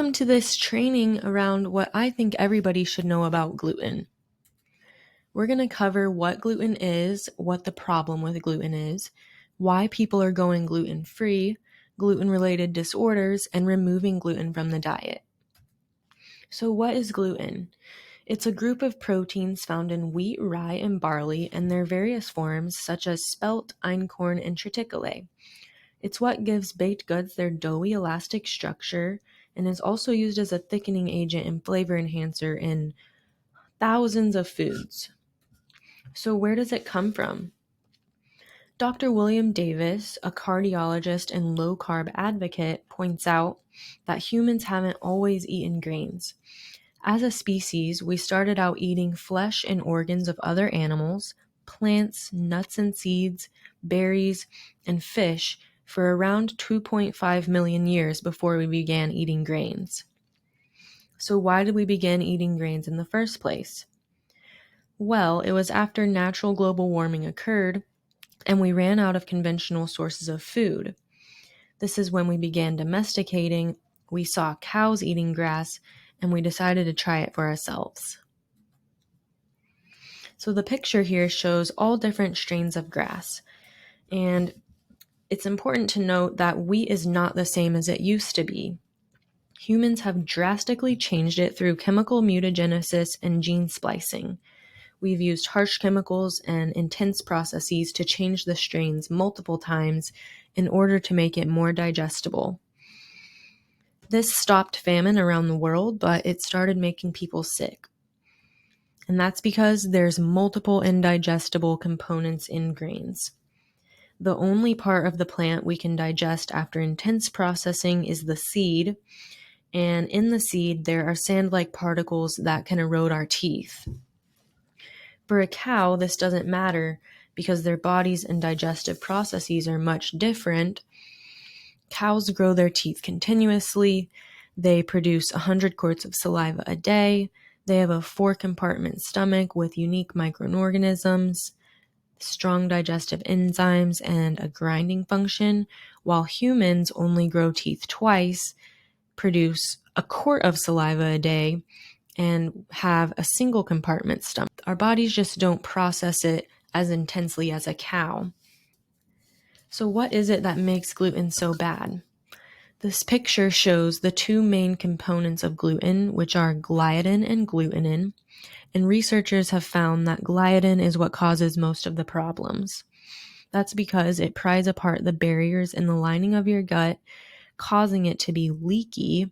Welcome to this training around what I think everybody should know about gluten. We're going to cover what gluten is, what the problem with gluten is, why people are going gluten-free, gluten-related disorders, and removing gluten from the diet. So what is gluten? It's a group of proteins found in wheat, rye, and barley, and their various forms such as spelt, einkorn, and triticale. It's what gives baked goods their doughy, elastic structure and is also used as a thickening agent and flavor enhancer in thousands of foods. So where does it come from? Dr. William Davis, a cardiologist and low-carb advocate, points out that humans haven't always eaten grains. As a species, we started out eating flesh and organs of other animals, plants, nuts and seeds, berries, and fish for around 2.5 million years before we began eating grains. So why did we begin eating grains in the first place? Well, it was after natural global warming occurred and we ran out of conventional sources of food. This is when we began domesticating, we saw cows eating grass, and we decided to try it for ourselves. So the picture here shows all different strains of grass. And it's important to note that wheat is not the same as it used to be. Humans have drastically changed it through chemical mutagenesis and gene splicing. We've used harsh chemicals and intense processes to change the strains multiple times in order to make it more digestible. This stopped famine around the world, but it started making people sick. And that's because there's multiple indigestible components in grains. The only part of the plant we can digest after intense processing is the seed, and in the seed there are sand-like particles that can erode our teeth. For a cow, this doesn't matter because their bodies and digestive processes are much different. Cows grow their teeth continuously. They produce 100 quarts of saliva a day. They have a 4-compartment stomach with unique microorganisms, strong digestive enzymes, and a grinding function, while humans only grow teeth twice, produce a quart of saliva a day, and have a single compartment stomach. Our bodies just don't process it as intensely as a cow. So what is it that makes gluten so bad? This picture shows the two main components of gluten, which are gliadin and glutenin, and researchers have found that gliadin is what causes most of the problems. That's because it pries apart the barriers in the lining of your gut, causing it to be leaky.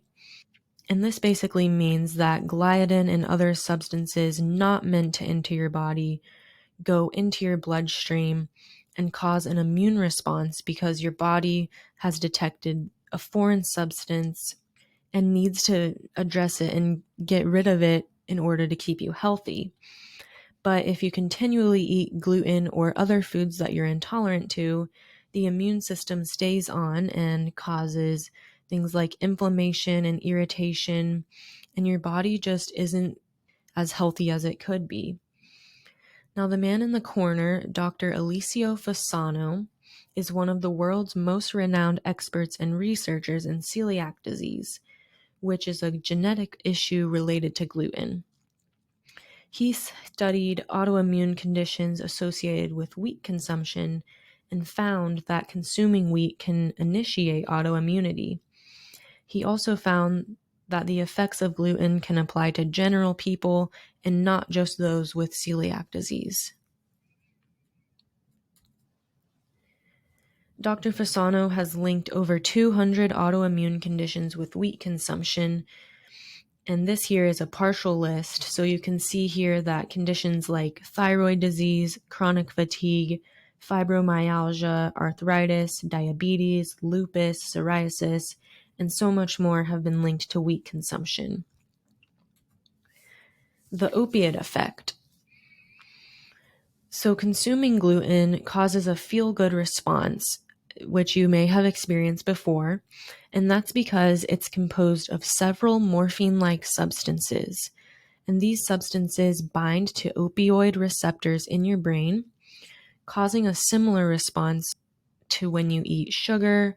And this basically means that gliadin and other substances not meant to enter your body go into your bloodstream and cause an immune response because your body has detected a foreign substance and needs to address it and get rid of it in order to keep you healthy. But if you continually eat gluten or other foods that you're intolerant to, the immune system stays on and causes things like inflammation and irritation, and your body just isn't as healthy as it could be. Now, the man in the corner, Dr. Alessio Fasano, is one of the world's most renowned experts and researchers in celiac disease, which is a genetic issue related to gluten. He studied autoimmune conditions associated with wheat consumption and found that consuming wheat can initiate autoimmunity. He also found that the effects of gluten can apply to general people and not just those with celiac disease. Dr. Fasano has linked over 200 autoimmune conditions with wheat consumption, and this here is a partial list, so you can see here that conditions like thyroid disease, chronic fatigue, fibromyalgia, arthritis, diabetes, lupus, psoriasis, and so much more have been linked to wheat consumption. The opiate effect. So consuming gluten causes a feel-good response, which you may have experienced before, and that's because it's composed of several morphine-like substances. And these substances bind to opioid receptors in your brain, causing a similar response to when you eat sugar,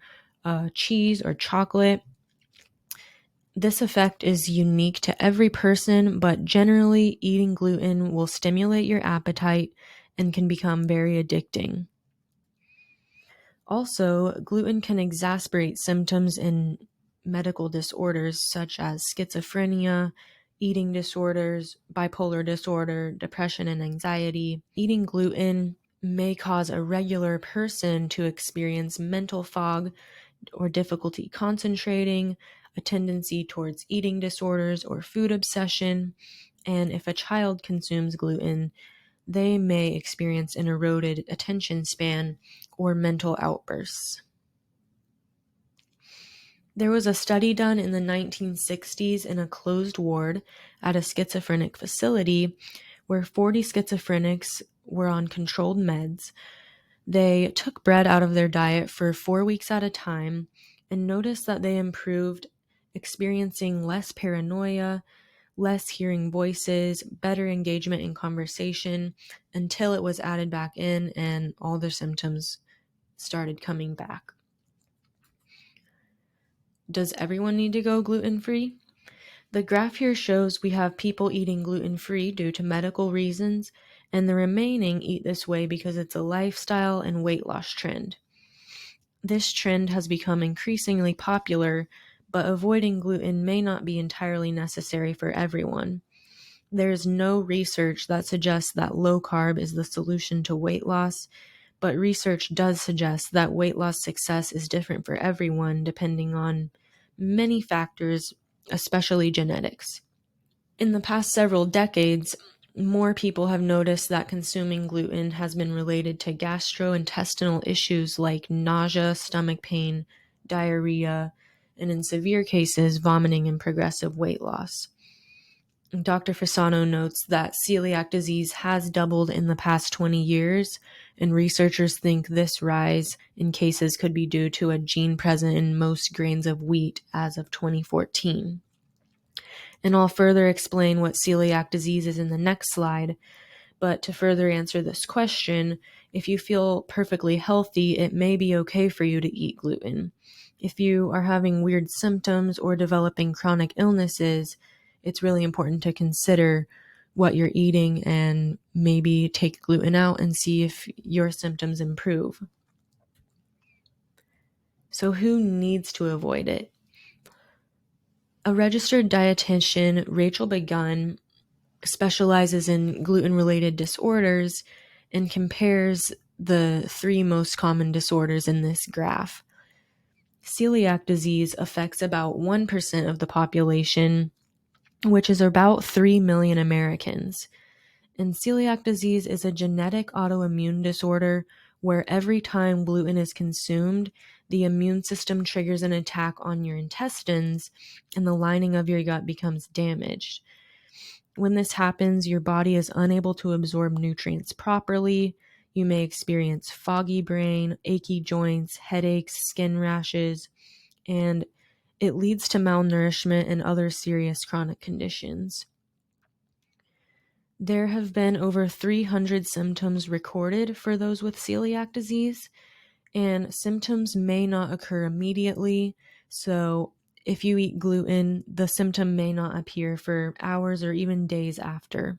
cheese, or chocolate. This effect is unique to every person, but generally, eating gluten will stimulate your appetite and can become very addicting. Also, gluten can exacerbate symptoms in medical disorders such as schizophrenia, eating disorders, bipolar disorder, depression, and anxiety. Eating gluten may cause a regular person to experience mental fog or difficulty concentrating, a tendency towards eating disorders or food obsession, and if a child consumes gluten, they may experience an eroded attention span or mental outbursts. There was a study done in the 1960s in a closed ward at a schizophrenic facility where 40 schizophrenics were on controlled meds. They took bread out of their diet for 4 weeks at a time and noticed that they improved, experiencing less paranoia, less hearing voices, better engagement in conversation, until it was added back in and all their symptoms started coming back. Does everyone need to go gluten-free? The graph here shows we have people eating gluten-free due to medical reasons, and the remaining eat this way because it's a lifestyle and weight loss trend. This trend has become increasingly popular, but avoiding gluten may not be entirely necessary for everyone. There is no research that suggests that low carb is the solution to weight loss, but research does suggest that weight loss success is different for everyone depending on many factors, especially genetics. In the past several decades, more people have noticed that consuming gluten has been related to gastrointestinal issues like nausea, stomach pain, diarrhea, and in severe cases, vomiting and progressive weight loss. Dr. Fasano notes that celiac disease has doubled in the past 20 years, and researchers think this rise in cases could be due to a gene present in most grains of wheat as of 2014. And I'll further explain what celiac disease is in the next slide. But to further answer this question, if you feel perfectly healthy, it may be okay for you to eat gluten. If you are having weird symptoms or developing chronic illnesses, it's really important to consider what you're eating and maybe take gluten out and see if your symptoms improve. So who needs to avoid it? A registered dietitian, Rachel Begun, specializes in gluten-related disorders and compares the 3 most common disorders in this graph. Celiac disease affects about 1% of the population, which is about 3 million Americans. And celiac disease is a genetic autoimmune disorder where every time gluten is consumed, the immune system triggers an attack on your intestines and the lining of your gut becomes damaged. When this happens, your body is unable to absorb nutrients properly. You may experience foggy brain, achy joints, headaches, skin rashes, and it leads to malnourishment and other serious chronic conditions. There have been over 300 symptoms recorded for those with celiac disease, and symptoms may not occur immediately. So if you eat gluten, the symptom may not appear for hours or even days after.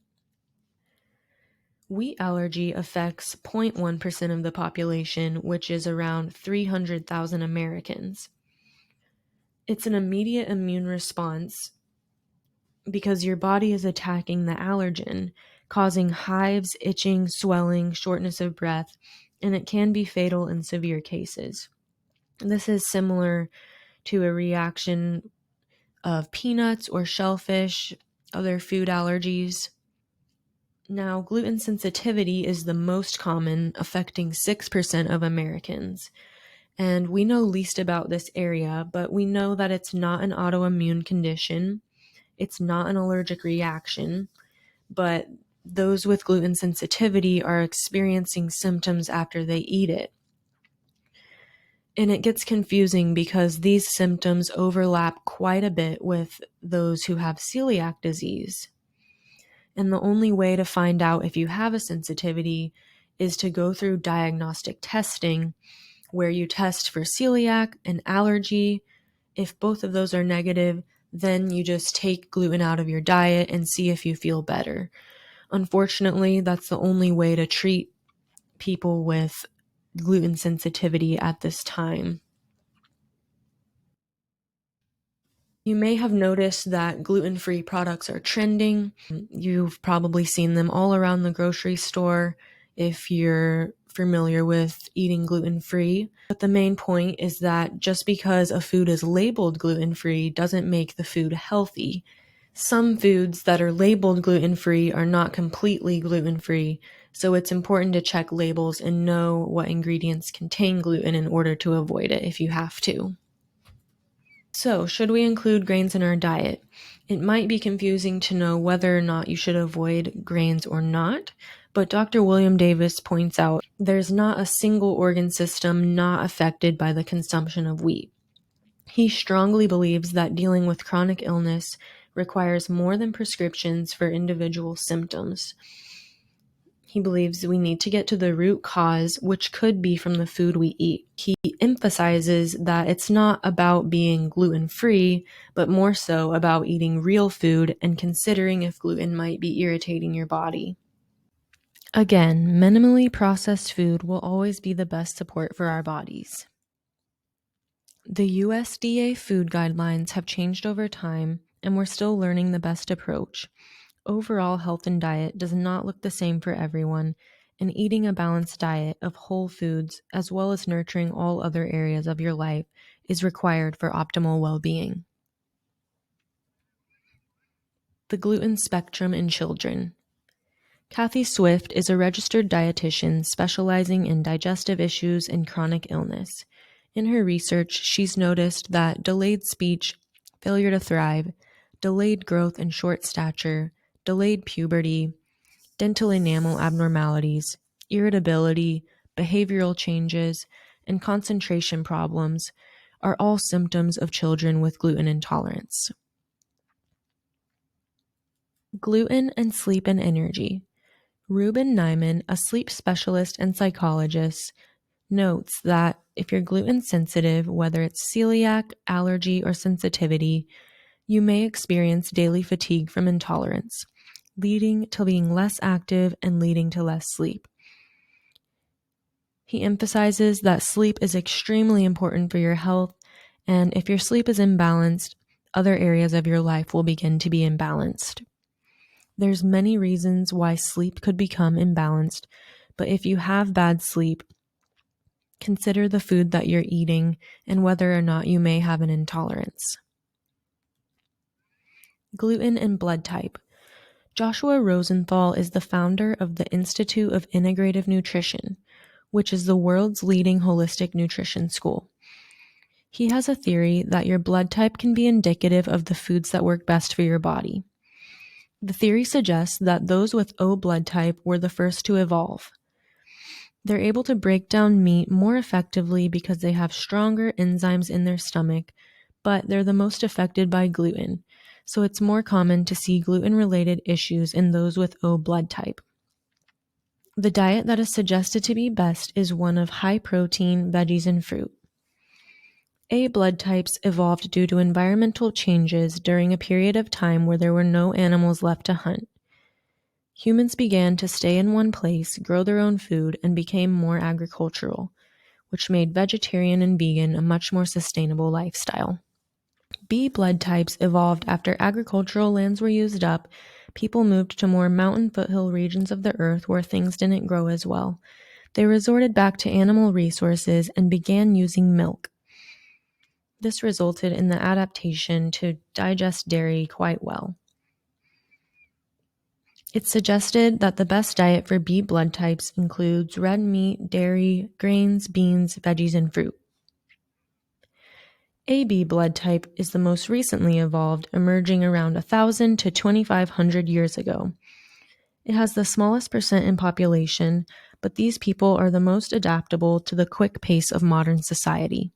Wheat allergy affects 0.1% of the population, which is around 300,000 Americans. It's an immediate immune response because your body is attacking the allergen, causing hives, itching, swelling, shortness of breath, and it can be fatal in severe cases. This is similar to a reaction of peanuts or shellfish, other food allergies. Now, gluten sensitivity is the most common, affecting 6% of Americans. And we know least about this area, but we know that it's not an autoimmune condition. It's not an allergic reaction, but those with gluten sensitivity are experiencing symptoms after they eat it. And it gets confusing because these symptoms overlap quite a bit with those who have celiac disease. And the only way to find out if you have a sensitivity is to go through diagnostic testing, where you test for celiac and allergy. If both of those are negative, Then you just take gluten out of your diet and see if you feel better. Unfortunately, that's the only way to treat people with gluten sensitivity at this time. You may have noticed that gluten-free products are trending. You've probably seen them all around the grocery store if you're familiar with eating gluten-free. But the main point is that just because a food is labeled gluten-free doesn't make the food healthy. Some foods that are labeled gluten-free are not completely gluten-free, so it's important to check labels and know what ingredients contain gluten in order to avoid it if you have to. So, should we include grains in our diet? It might be confusing to know whether or not you should avoid grains or not, but Dr. William Davis points out there's not a single organ system not affected by the consumption of wheat. He strongly believes that dealing with chronic illness requires more than prescriptions for individual symptoms. He believes we need to get to the root cause, which could be from the food we eat. He emphasizes that it's not about being gluten-free, but more so about eating real food and considering if gluten might be irritating your body. Again, minimally processed food will always be the best support for our bodies. The USDA food guidelines have changed over time, and we're still learning the best approach. Overall health and diet does not look the same for everyone, and eating a balanced diet of whole foods as well as nurturing all other areas of your life is required for optimal well-being. The gluten spectrum in children. Kathy Swift is a registered dietitian specializing in digestive issues and chronic illness. In her research, she's noticed that delayed speech, failure to thrive, delayed growth and short stature, delayed puberty, dental enamel abnormalities, irritability, behavioral changes, and concentration problems are all symptoms of children with gluten intolerance. Gluten and sleep and energy. Ruben Nyman, a sleep specialist and psychologist, notes that if you're gluten sensitive, whether it's celiac, allergy, or sensitivity, you may experience daily fatigue from intolerance, leading to being less active and leading to less sleep. He emphasizes that sleep is extremely important for your health, and if your sleep is imbalanced, other areas of your life will begin to be imbalanced. There's many reasons why sleep could become imbalanced, but if you have bad sleep, consider the food that you're eating and whether or not you may have an intolerance. Gluten and blood type. Joshua Rosenthal is the founder of the Institute of Integrative Nutrition, which is the world's leading holistic nutrition school. He has a theory that your blood type can be indicative of the foods that work best for your body. The theory suggests that those with O blood type were the first to evolve. They're able to break down meat more effectively because they have stronger enzymes in their stomach, but they're the most affected by gluten, so it's more common to see gluten-related issues in those with O blood type. The diet that is suggested to be best is one of high protein, veggies, and fruit. A blood types evolved due to environmental changes during a period of time where there were no animals left to hunt. Humans began to stay in one place, grow their own food, and became more agricultural, which made vegetarian and vegan a much more sustainable lifestyle. B blood types evolved after agricultural lands were used up. People moved to more mountain foothill regions of the earth where things didn't grow as well. They resorted back to animal resources and began using milk. This resulted in the adaptation to digest dairy quite well. It's suggested that the best diet for B blood types includes red meat, dairy, grains, beans, veggies, and fruit. AB blood type is the most recently evolved, emerging around 1,000 to 2,500 years ago. It has the smallest percent in population, but these people are the most adaptable to the quick pace of modern society.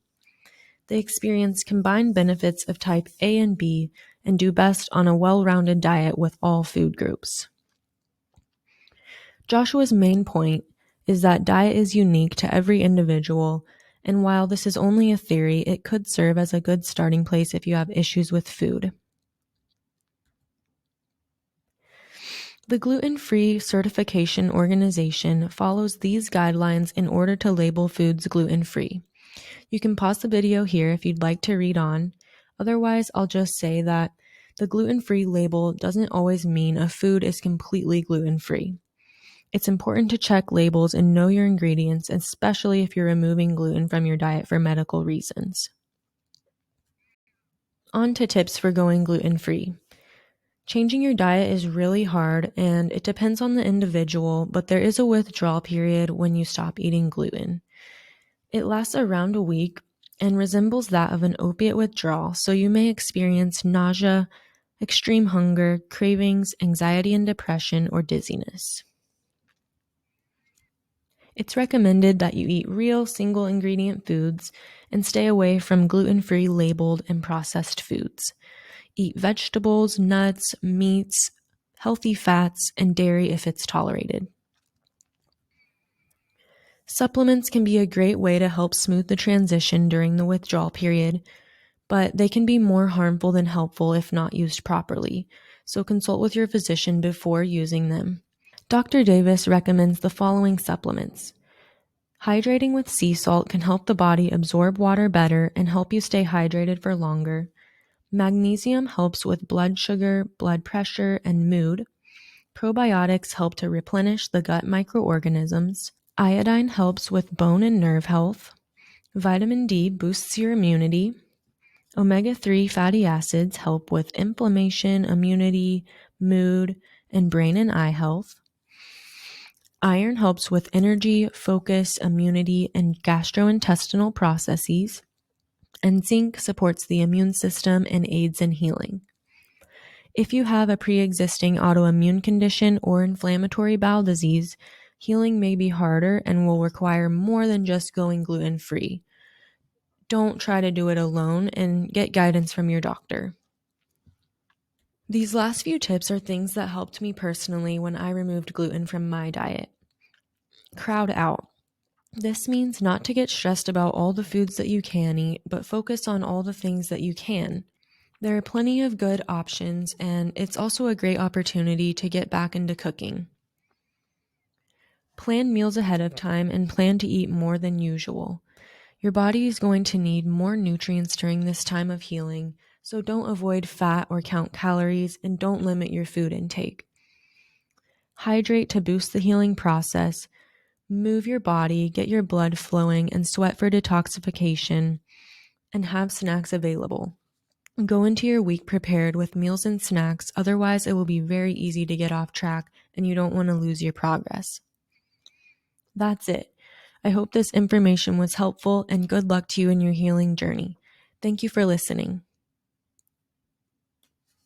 They experience combined benefits of type A and B and do best on a well-rounded diet with all food groups. Joshua's main point is that diet is unique to every individual, and while this is only a theory, it could serve as a good starting place if you have issues with food. The Gluten-Free Certification Organization follows these guidelines in order to label foods gluten-free. You can pause the video here if you'd like to read on. Otherwise, I'll just say that the gluten-free label doesn't always mean a food is completely gluten-free. It's important to check labels and know your ingredients, especially if you're removing gluten from your diet for medical reasons. On to tips for going gluten-free. Changing your diet is really hard and it depends on the individual, but there is a withdrawal period when you stop eating gluten. It lasts around a week and resembles that of an opiate withdrawal, so you may experience nausea, extreme hunger, cravings, anxiety and depression, or dizziness. It's recommended that you eat real single ingredient foods and stay away from gluten-free labeled and processed foods. Eat vegetables, nuts, meats, healthy fats, and dairy if it's tolerated. Supplements can be a great way to help smooth the transition during the withdrawal period, but they can be more harmful than helpful if not used properly, so consult with your physician before using them. Dr. Davis recommends the following supplements. Hydrating with sea salt can help the body absorb water better and help you stay hydrated for longer. Magnesium helps with blood sugar, blood pressure, and mood. Probiotics help to replenish the gut microorganisms. Iodine helps with bone and nerve health. Vitamin D boosts your immunity. Omega-3 fatty acids help with inflammation, immunity, mood, and brain and eye health. Iron helps with energy, focus, immunity, and gastrointestinal processes. And zinc supports the immune system and aids in healing. If you have a pre-existing autoimmune condition or inflammatory bowel disease, healing may be harder and will require more than just going gluten-free. Don't try to do it alone and get guidance from your doctor. These last few tips are things that helped me personally when I removed gluten from my diet. Crowd out. This means not to get stressed about all the foods that you can eat, but focus on all the things that you can. There are plenty of good options, and it's also a great opportunity to get back into cooking. Plan meals ahead of time and plan to eat more than usual. Your body is going to need more nutrients during this time of healing, so don't avoid fat or count calories and don't limit your food intake. Hydrate to boost the healing process. Move your body, get your blood flowing, and sweat for detoxification, and have snacks available. Go into your week prepared with meals and snacks, otherwise it will be very easy to get off track and you don't want to lose your progress. That's it. I hope this information was helpful and good luck to you in your healing journey. Thank you for listening.